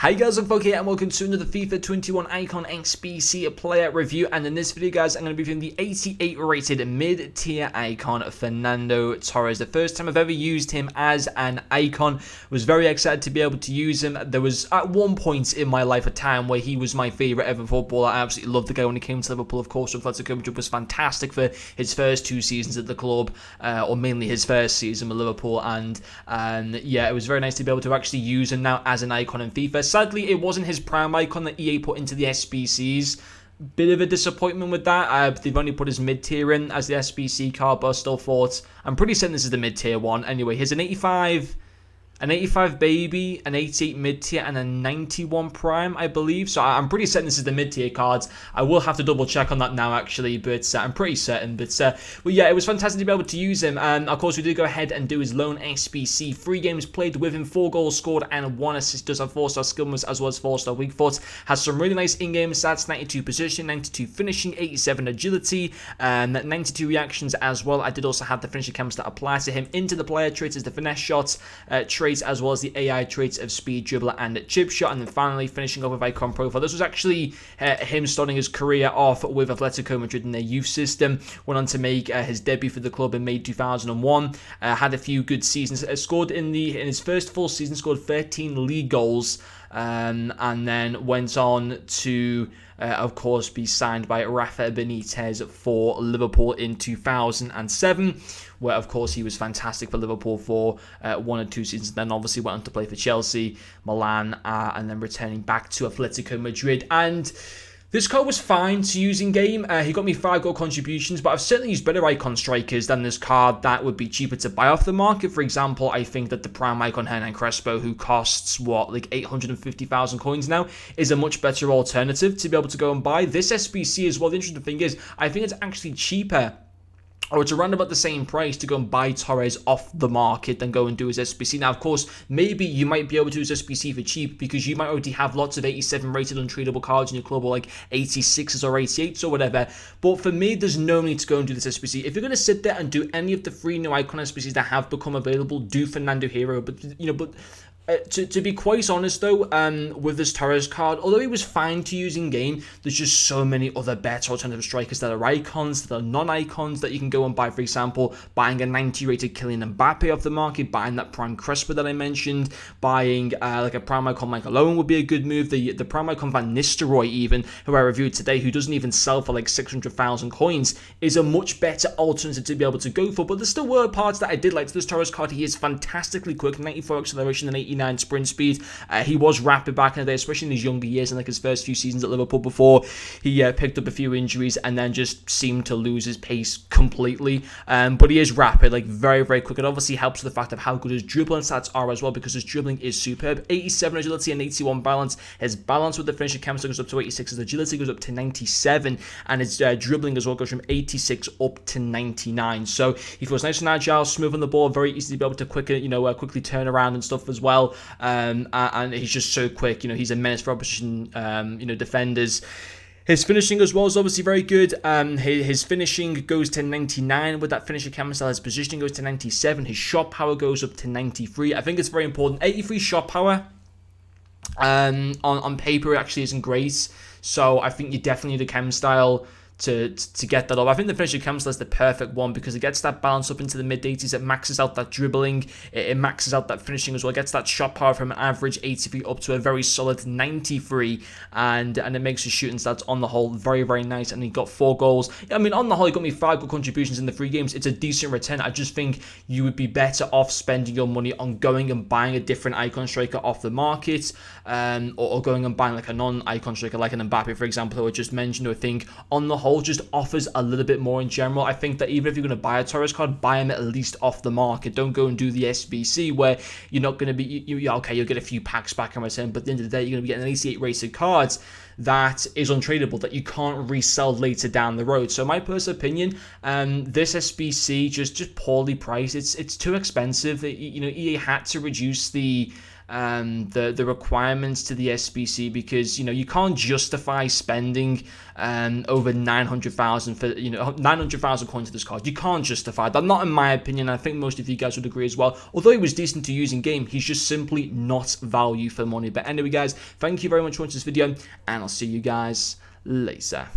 Hey guys, I'm Folk here and welcome to another FIFA 21 Icon XBC player review. And in this video guys, I'm going to be reviewing the 88 rated mid-tier icon Fernando Torres. The first time I've ever used him as an icon. Was very excited to be able to use him. There was at one point in my life a time where he was my favourite ever footballer. I absolutely loved the guy when he came to Liverpool. Of course, Atletico Madrid was fantastic for his first 2 seasons at the club, or mainly his first season with Liverpool. And yeah, it was very nice to be able to actually use him now as an icon in FIFA. Sadly, it wasn't his prime icon that EA put into the SBCs. Bit of a disappointment with that. They've only put his mid-tier in as the SBC card, but I still thought, I'm pretty certain this is the mid-tier one. Anyway, here's an 85 baby, an 88 mid-tier, and a 91 prime, I believe. So I'm pretty certain this is the mid-tier cards. I will have to double check on that now, actually, but I'm pretty certain. But well, yeah, it was fantastic to be able to use him. And of course, we did go ahead and do his lone SBC. 3 games played with him, 4 goals scored, and 1 assist. Does have 4-star skill moves as well as 4-star weak foot. Has some really nice in-game stats: 92 position, 92 finishing, 87 agility, 92 reactions as well. I did also have the finisher cams that apply to him. Into the player traits is the finesse shots traits, as well as the AI traits of speed, dribbler, and chip shot. And then finally finishing off with icon profile. This was actually him starting his career off with Atletico Madrid in their youth system. Went on to make his debut for the club in May 2001. Had a few good seasons. Scored in his first full season, scored 13 league goals. And then went on to, of course, be signed by Rafa Benitez for Liverpool in 2007, where, of course, he was fantastic for Liverpool for 1 or 2 seasons. Then, obviously, went on to play for Chelsea, Milan, and then returning back to Atletico Madrid. And this card was fine to use in game. He got me 5 goal contributions, but I've certainly used better icon strikers than this card that would be cheaper to buy off the market. For example, I think that the prime icon Hernan Crespo, who costs what, like 850,000 coins now, is a much better alternative to be able to go and buy. This SBC as well. The interesting thing is, I think it's actually cheaper, or it's around about the same price to go and buy Torres off the market than go and do his SBC. Now, of course, maybe you might be able to use SBC for cheap because you might already have lots of 87 rated untradeable cards in your club, or like 86s or 88s or whatever. But for me, there's no need to go and do this SBC. If you're going to sit there and do any of the 3 new icon SBCs that have become available, do Fernando Hero. But, you know, to be quite honest though, with this Torres card, although he was fine to use in game, there's just so many other better alternative strikers that are icons, that are non-icons, that you can go and buy. For example, buying a 90 rated Kylian Mbappe off the market, buying that prime Crespo that I mentioned, buying like a prime icon Michael Owen would be a good move. The prime icon Van Nistelrooy, even, who I reviewed today, who doesn't even sell for like 600,000 coins, is a much better alternative to be able to go for. But there still were parts that I did like to this Torres card. He is fantastically quick, 94 acceleration and 89 sprint speed. He was rapid back in the day, especially in his younger years and like his first few seasons at Liverpool before he picked up a few injuries and then just seemed to lose his pace completely. But he is rapid, like very, very quick. It obviously helps with the fact of how good his dribbling stats are as well, because his dribbling is superb. 87 agility and 81 balance. His balance with the finisher chemistry goes up to 86. His agility goes up to 97, and his dribbling as well goes from 86 up to 99. So he feels nice and agile, smooth on the ball, very easy to be able to quickly turn around and stuff as well. And he's just so quick. You know, he's a menace for opposition defenders. His finishing as well is obviously very good. His finishing goes to 99 with that finisher camera style. His positioning goes to 97. His shot power goes up to 93. I think it's very important. 83 shot power on paper actually isn't great. So I think you definitely need a chem style to get that up. I think the finisher chem style is the perfect one because it gets that balance up into the mid-80s. It maxes out that dribbling. It maxes out that finishing as well. It gets that shot power from an average 83 up to a very solid 93, and it makes his shooting stats on the whole very, very nice. And he got 4 goals. I mean, on the whole, he got me 5 good contributions in the 3 games. It's a decent return. I just think you would be better off spending your money on going and buying a different icon striker off the market, or going and buying like a non-icon striker like an Mbappe, for example, who I just mentioned, who I think on the whole just offers a little bit more in general. I think that even if you're going to buy a Torres card, buy him at least off the market. Don't go and do the SBC where you're not going to be, okay, you'll get a few packs back in return, but at the end of the day, you're going to be getting an 88 rated cards that is untradeable, that you can't resell later down the road. So my personal opinion, this SBC just poorly priced. It's too expensive. EA had to reduce the the requirements to the SBC, because you can't justify spending over 900,000 for 900,000 coins to this card. You can't justify that, not in my opinion. I think most of you guys would agree as well. Although he was decent to use in game, he's just simply not value for money. But anyway, guys, thank you very much for watching this video, and I'll see you guys later.